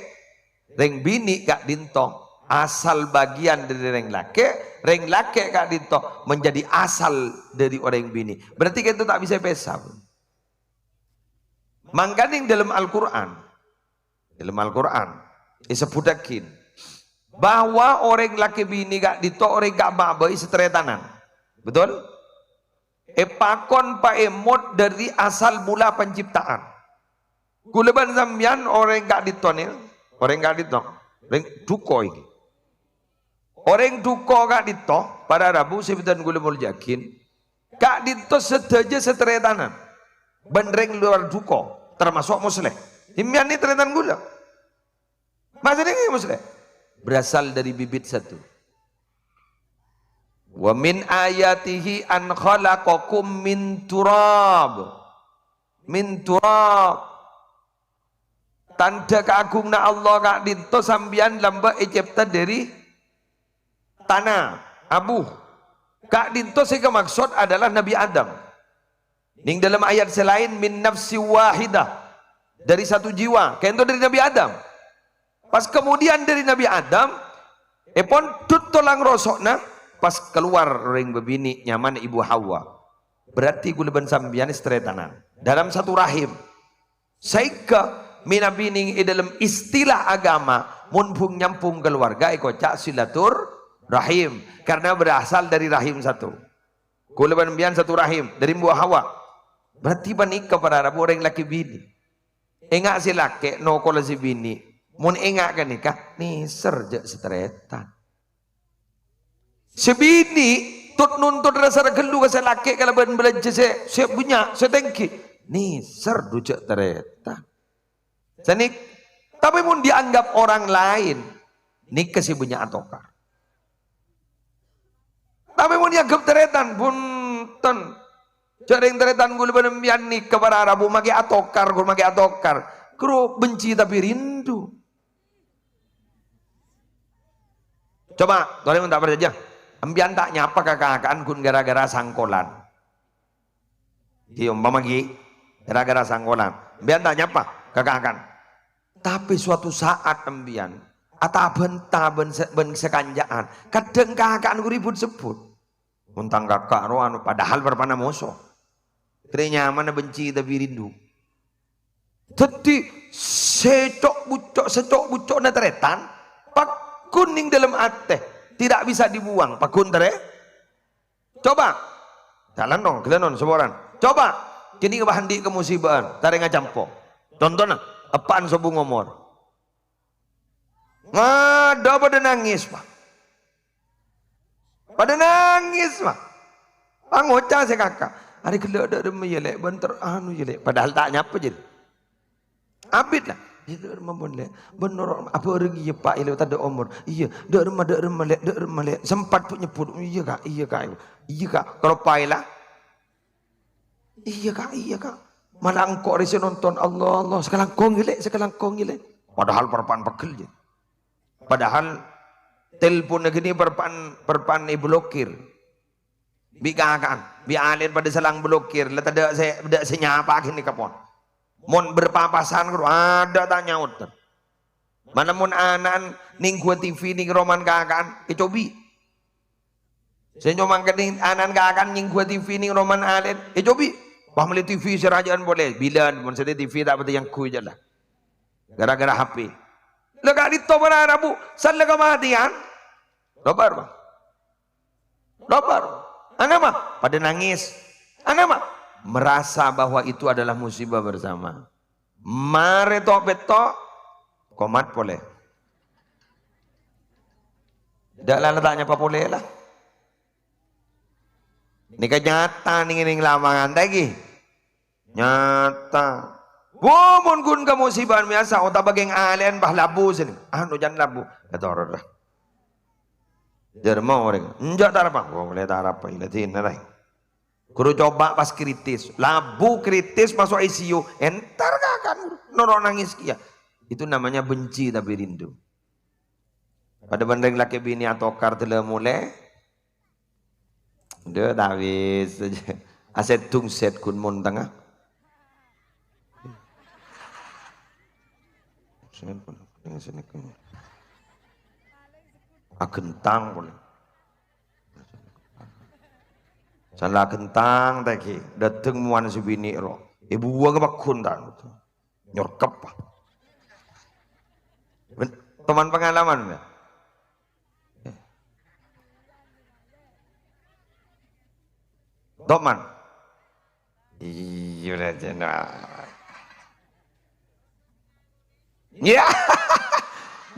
ring bini kak dinto asal bagian dari ring lake kak dinto menjadi asal dari orang bini. Berarti kita tak bisa pesah. Mangkaning dalam Al-Quran disebutakin bahwa orang laki bini gak dito orang gak babai seteretanan. Betul? Pakon pa emot dari asal mula penciptaan. Kuleban sambian orang gak dito nih, orang gak dito, orang duko ini. Orang duko gak dito pada Rabu sebutan gule mul yakin gak dito sedaja seteretanan. Bandreng luar duko termasuk muslim. Himian ini teretan gula. Maksudnya ini muslim. Berasal dari bibit satu. Wa min ayatihi an khalaqakum min turab. Min turab. Tanda keagungna Allah kak dinto sambian lamba ejepta dari tanah, abu. Kak dinto sehingga maksud adalah Nabi Adam. Ning dalam ayat selain min nafsi wahidah. Dari satu jiwa. Kento dari Nabi Adam. Pas kemudian dari Nabi Adam, pon tut tolang rosokna, pas keluar ring bebini nyaman ibu Hawa. Berarti guleban sambian istretanan dalam satu rahim. Sehingga minabining dalam istilah agama munpung nyampung keluarga ikocak silatur rahim karena berasal dari rahim satu. Guleban bian satu rahim dari ibu Hawa. Berarti panik para Rabu orang laki bini. Enggak si laki no kola si bini. Mun enggak kan nikah, nih serjak setretan. Sebini tut nuntut rasa gelu ke laki kalau ben belajar saya punya, saya tengki. Nih serdujak teretan. Senik, tapi mun dianggap orang lain, nikah si punya atokar. Tapi mun dianggap teretan pun ton. Jaring teretan gue lebih nembian nikah para Arabu maki atokar, gue maki atokar. Kru benci tapi rindu. Coba, tolong minta berjajah. Ambian tak nyapa kakak-kakaan kun gara-gara sangkolan. Iya, umpama lagi gara-gara sangkolan. Ambian tak nyapa kakak-kakaan. Tapi suatu saat ambian, ata benta ben sekanjaan. Kadang kakak gue ribut sebut. Untang kakak roan padahal berpana musuh. Kira nyaman benci tapi rindu. Jadi secok bucok na teretan. Pak kuning dalam ate tidak bisa dibuang pakun tere. Coba jalan dong kalian semoran. Coba kini kebahandi kemusibahan taring ngajampo. Contohnya apaan sobu ngomor. Ngada pada nangis pak. Pada nangis pak. Pangocah si kakak. Hari kelak ada melek bentar anu jelek. Padahal tak nyapa jadi. Abid lah. Iya boleh, benar apa orang iya pak ilau tak ada umur, iya dak remalek, sempat pun nyebut, iya kak, kalau pak ilah, iya kak, malah engkau resi nonton Allah sekarang kong gile, padahal perpan pegel je, padahal telepon negeri perpan blokir, bikin, alin pada selang blokir, letak ada senyapa kini kapon. Mon berpapasan ada tanya utar. Mana mon anan ning gua TV ning roman kakan cobi. Saya nyoman kening anan kakan ning gua TV ning roman alen cobi. Wah meli TV serajaan boleh. Bila mon sedih TV tak betul yang ku je lah. Gara-gara HP. Lega dito para Arabu, san lega matian? Lobar bang. Lobar. Ana mah pada nangis. Ana mah merasa bahwa itu adalah musibah bersama. Mare tok betok komat boleh. Dalam letaknya apa boleh lah. Ini kan nyata ning lamangan lagi. Nyata. Womon kun ka musibah biasa otak bageng alien bah labu sini. Anu jangan labu. Kata orang lah. Jerman orang. Enjak tak apa. Boleh tak apa. Ilatin lah. Guru coba pas kritis, labu kritis masuk ICU, entar kan noro nangis kia. Itu namanya benci tapi rindu. Pada bandeng laki bini atau kartele mulai, dia tawis saja. Aset tung set kun mon tengah. Agentang boleh. Salah kentang tadi datang muan subini ro Ibu buang ke bakun tak? Nyorkep. Teman pengalaman ya? Teman. Iya udah jenah. Ya.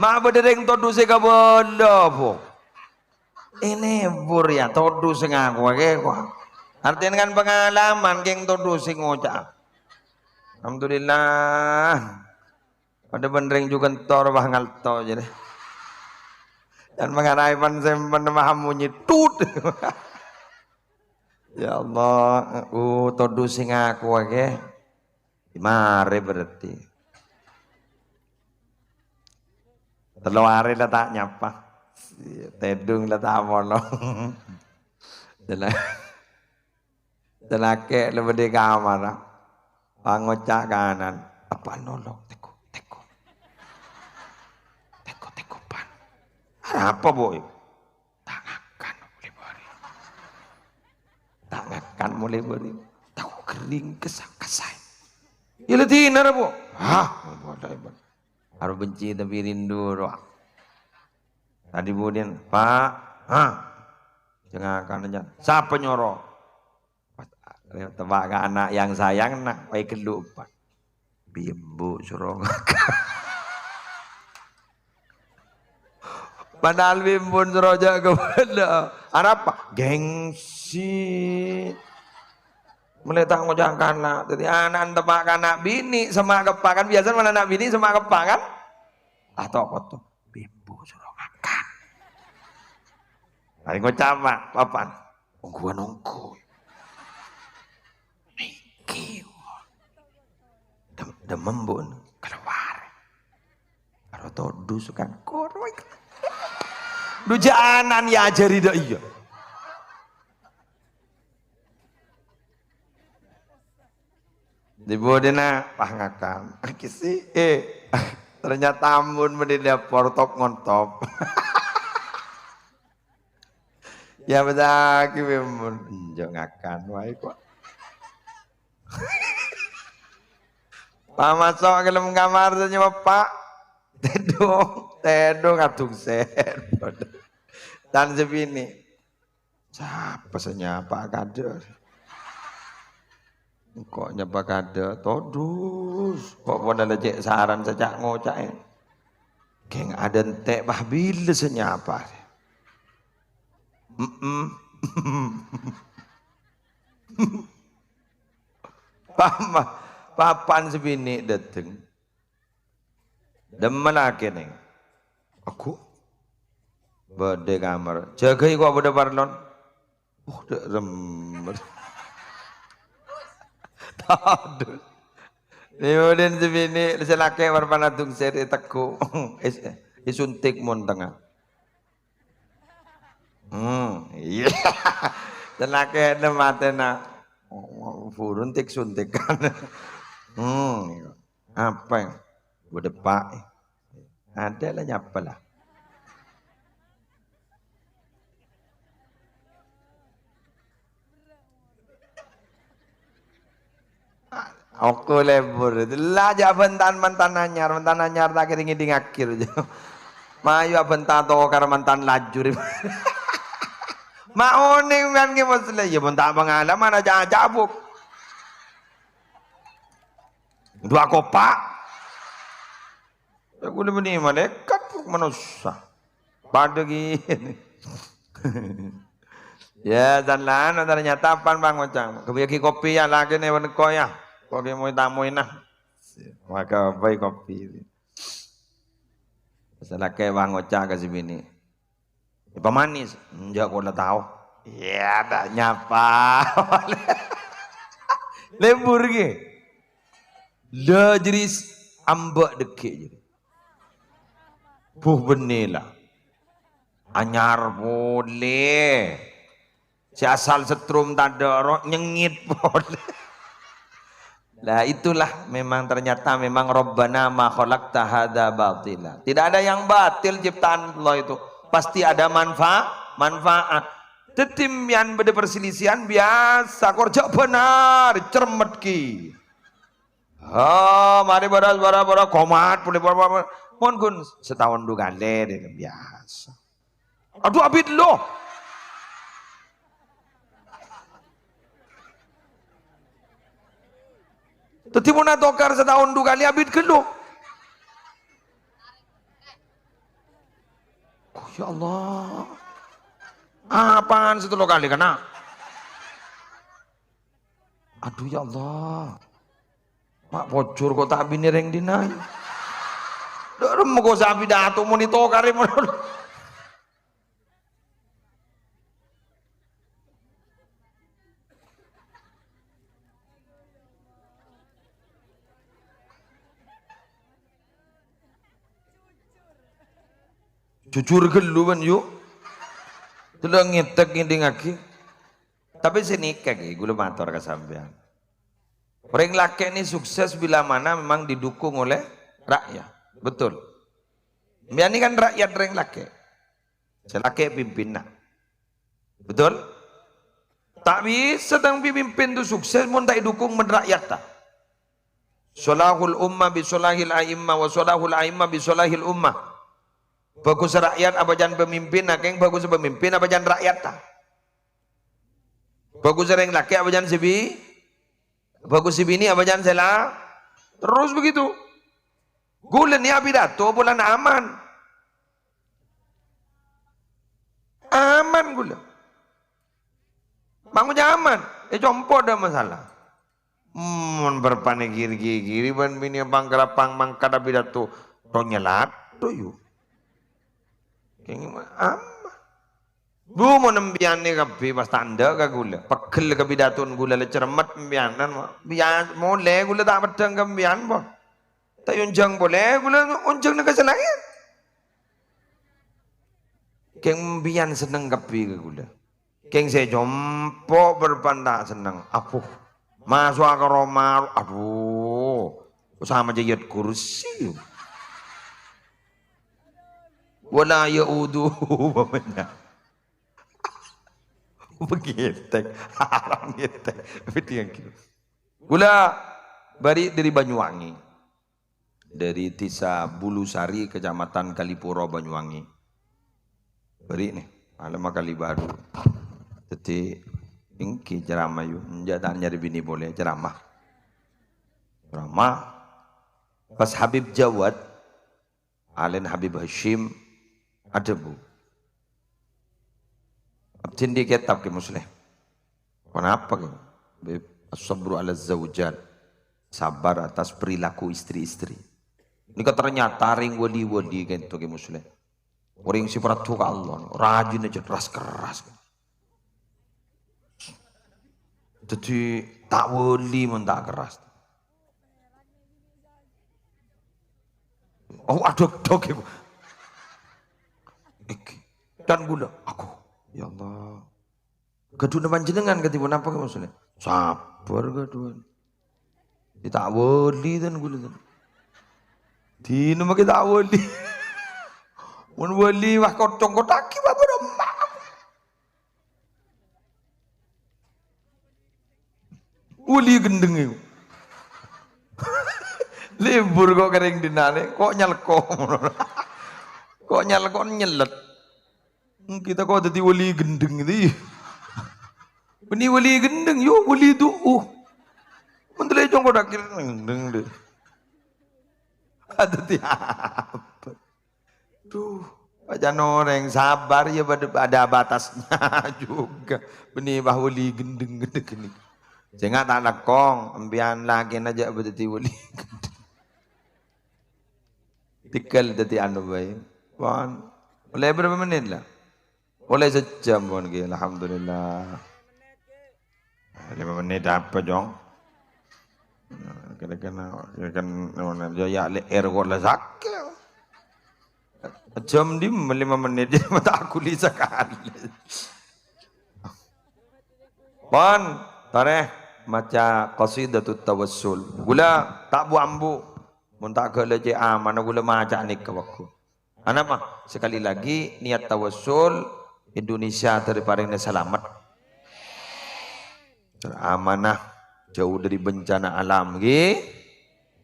Ma bedereng todu se kabolo po. Ini bur ya todu sing aku kok. Artinya kan pengalaman geng todu sing ngocak. Alhamdulillah. Pada benereng juga tor bah ngalto jadi. Dan mengenai pan mahamu nyitut. Ya Allah, todu sing aku mare berarti. Telu hari lah tak nyapa. Tedung lah tak mono. Telake lebih di kamar. Pangocak kanan. Apa nolong teko. Teko pan. Apa boy? Tangakan mulai bari. Tangakan mulai bari. Tahu kering kesang-kesang. Ya letih nara bu. Hah? Harus benci tapi rindu roh. Tadi kemudian Pak, jangan akan aja. Siapa nyoro? Tebak anak yang sayang nak, baik kelupa. Bimbu suruh. Padahal bimbu suruh jaga kepada. Apa? Gengsi. Mulai tak ngojang kanak, jadi anak tebak kanak bini sama kepak kan biasa mana anak bini sama kepak kan? Atau apa tuh? Bimbu suruh makan. Hari ngocap pak, papan. Nunggu. Niki, demam bun keluar. Kalau tuh dusukan koroi. Dujanan ya ajari dah iya. Dibodena pangakan. Kisi ternyata amun mendia portop ngontop. Ya betul ki mun njo ngakan wae kok. Pak masuk ke dalam kamar tanya Pak. Tedong atung ser. Dan sebini. Siapa senyapa kader? Kok nyapa kada todus kok pada lecek saran sejak ngocak geng ada entek bah bila senyapa papan sebini dateng demen akhirnya aku berde kamar jagai kok berde parlon dek remet. Aduh. Kemudian sebini selake warpanatung seri teku. Isuntik mon tengah. Iya. Selake nematena. Furuntik suntikan. Apa yang? Bedepak. Ada lah nyapa lah. Aku lebur itu lah aja mantan anyar tak kiri ngiding akhir aja. Mayu bentan to karena mantan lajur. Maoning kan ki masalah ya bentak pengalaman aja cabuk. Dua kopak. Aku lebih ni malaikat manusia. Pada gini. Ya jalan ternyata pan bang macam. Kebiaki kopi yang lagi nih warna ya. Kopi mau tamu inah, maka baik kopi. Setelah ke bang Oca kasih bini, pemanis, enggak kau dah tahu. Ya tak nyapa, lembur ke, dah jeris ambak dekik jadi, benila, anyar boleh, si asal setrum tak ada orang nyengit boleh. Nah itulah memang ternyata memang Rabbana ma khalaqta hadza batila. Tidak ada yang batil ciptaan Allah itu. Pasti ada manfaat. Tetim yang beda perselisihan biasa korjak benar cermet ki. Oh, mari bara komat boleh bara. Mon kun setahun dua kali dia biasa. Aduh abid lo. Teti mau tokar setahun dua kali abid ke lo. Oh, ya Allah. Apaan setelah kali kena? Aduh ya Allah. Mak bocor kok tak bini reng dinai. Dorem kok sapi datu mau ditokari mau. Jujur gelu kan yuk. Telah ngetek nginding lagi. Tapi sini kaki gula mator ke sampean. Orang laki ini sukses bila mana memang didukung oleh rakyat. Betul. Ini kan rakyat orang laki. Selaki pimpinnya. Betul? Tak bisa tang pimpin itu sukses mau tak didukung men rakyat tak. Solahul ummah bi solahil a'immah wa solahul a'immah bi solahil ummah. Bagus rakyat apa jangan pemimpin, nak yang bagus pemimpin apa jangan rakyat tak. Bagus orang laki apa jangan sibi, bagus si bini apa jangan sela, terus begitu. Gulen ya pidato bulan aman, aman gulen. Bangun aman, compo ada masalah. Berpanik kiri ban bini bang kerapang mangkada pidato, tonyelat tuh yuk. Bu mau nembian ni kapi pas tanda ka gula, pekel ka bidatun gula le cermat nembianan, bian mau le gula tak pedang kambian boh, tak unjang boleh gula unjang nak kesalahan. Keng bian seneng kapi ka gula, keng saya jompo berpanda seneng, apuh masuk ke Roma, aduh, sama jayat kursi. Wala yaudu bapaknya. Begitek, haram getek. Betul yang gitu. Gula bari dari Banyuwangi. Dari Tisa Bulusari, Kecamatan Kalipuro, Banyuwangi. Bari nih, alamat kali baru. Jadi ingki ceramah yuk, jadaan nyari bini boleh ceramah. Ceramah. Pas Habib Jawad, Alen Habib Hashim, ada bu. Abdin di kitab ke muslim. Kenapa ke? As-sabru ala zawjat. Sabar atas perilaku istri-istri. Ini ternyata ring wali-wali kan itu ke muslim. Orang sifat ke Allah, rajin aja keras. Jadi tak wali men tak keras. Oh adok ibu. Dan gula aku. Ya Allah. Gaduh panjenengan ketipun apa maksudnya? Sabar gaduhan. Kita wali dan gula dan. Di nama kita wali. Mun wali wah kocong kotaki apa mak. Wali gendeng itu. Libur kok kering dinane, kok nyelko. Kok nyelko nyelet. Kita kok jadi wali gendeng itu. Ini wali gendeng, yo wali itu. Menteri jong kok dakir gendeng deh. Ada tiap. Tuh, aja orang sabar ya ada batasnya juga. Benih bah wali gendeng ini. Jangan tak lekong, ambian lagi aja berarti wali gendeng. Tikal jadi anu baik. Wan, boleh berapa menit lah? Boleh sejam pun ke, alhamdulillah. 5 menit apa jong? Kena jaya le air kau lah sakit. Jam di 5 menit je mata aku li sekali. Wan, tareh maca qasidatut tawassul. Gula tak bu ambu. Mun tak ke leje mana gula maca ni ke waktu. Anak mah sekali lagi niat tawassul Indonesia terparingnya selamat, teramanah, jauh dari bencana alam.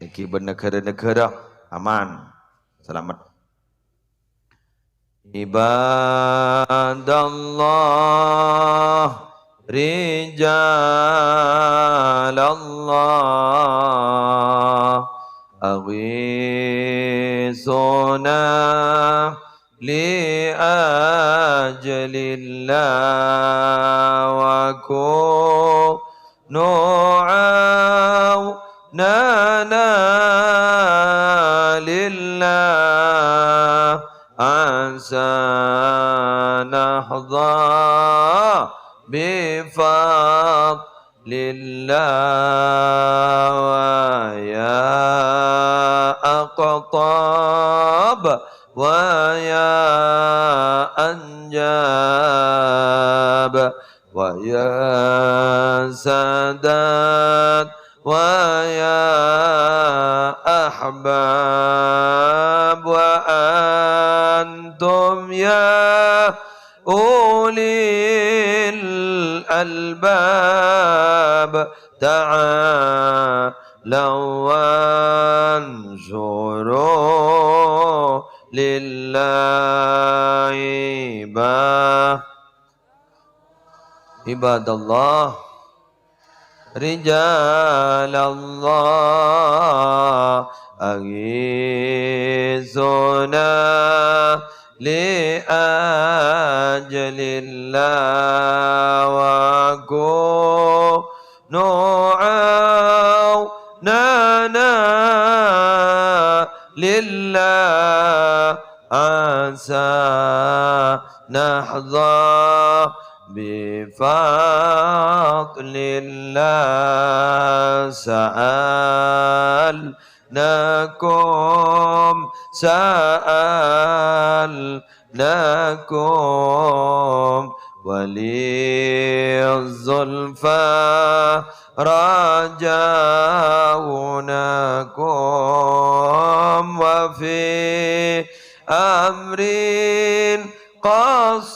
iki bernegara-negara aman, selamat. Ibadallah rijalallah aghisuna li ajalillah wa kunu awnana lillah asa nahza bifadlillah wa ya aqtab wa ya anjab wa ya sadat wa ya ahbab wa antum ya ulil albab ta'alaw wanzuru lillahi ibadallah rijalallah aghisuna li ajalillah wa kunu awnana lillah asa nahza bifadlillah sa'alnakum waliyuzzulfa rajaunakum wa fi amrin qasadnakum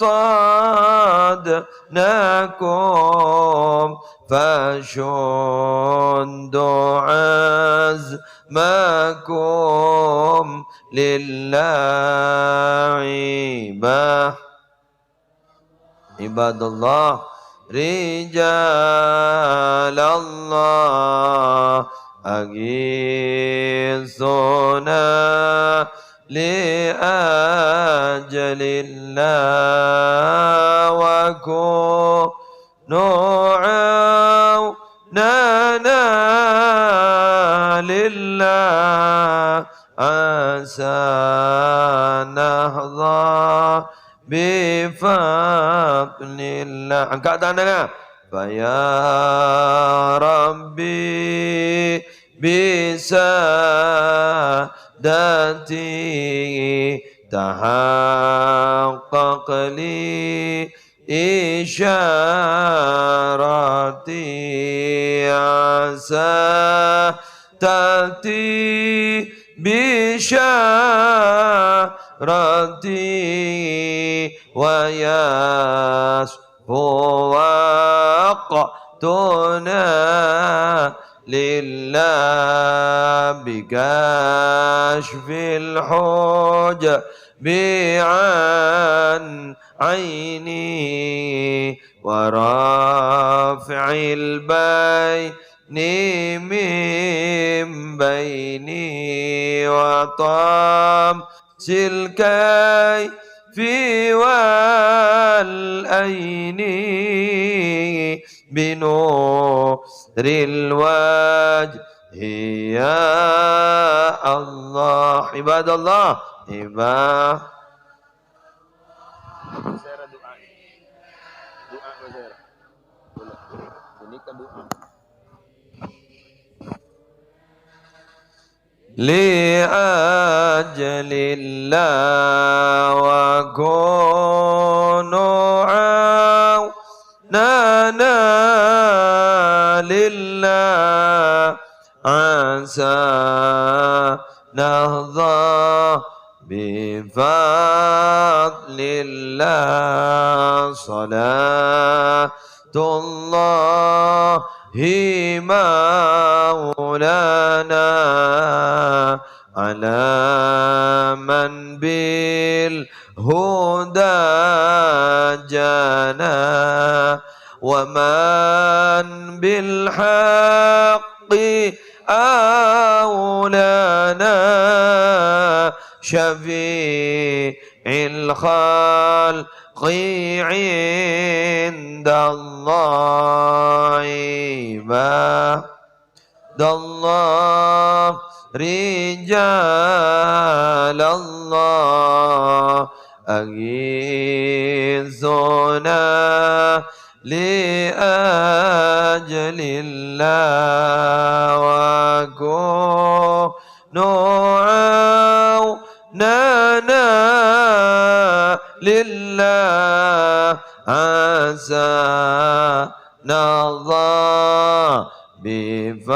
fashundu azmakum lillahi ibadallah rijalallah aghisuna li ajalillah wa kunu awnana lillah asa nahza bifadlillah. Angkat tangannya. Faya Rabbi bisa dati tahaqqaq li isyarati asa tati bisyarati wa yasfuwaqtuna lillah bikashfil hujabi an aini wa rafi'il bayni min bayni wa tamsil kayfi wal aini binuril wajhi ya Allah. Ibadallah li ajalillah wa kunu awnana lillah asa nahza bifadlillah salatullahi maula على من بالهدى جانا ومن بالحق أولانا شفيع الخلق عند الله عباد الله رجال الله أغيثنا لأجل الله وكونوا عوننا لله عسانا الله بفضل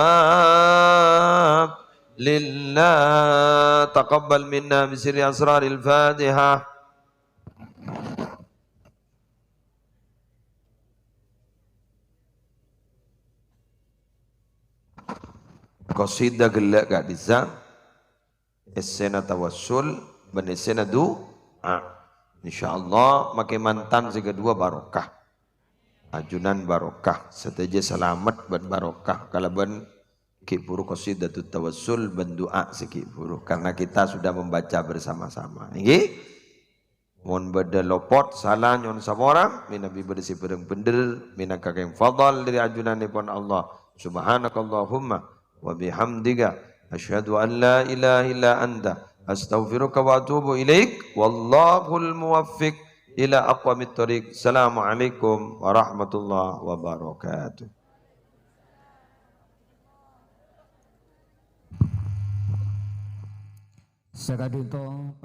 الله تقبل منا بسر أسرار الفاتحة. Qasidah gelak gak bisa esena tawassul ben esena doa insyaallah makin mantan sega dua barokah ajunan barokah seteja selamat ben barokah kalau ben ki puru qasidah tawassul ben doa seki puru karena kita sudah membaca bersama-sama nggih mun beda lopot salah nyon samorang minabi bersih pedeng bener minaka kang fadal dari ajunanipun Allah subhanakallahumma wa bihamdika asyhadu an la ilaha illa anta astaghfiruka wa atubu ilaik wallahul muwaffiq ila aqwamit thoriq. Assalamualaikum warahmatullahi wabarakatuh. Sakadunto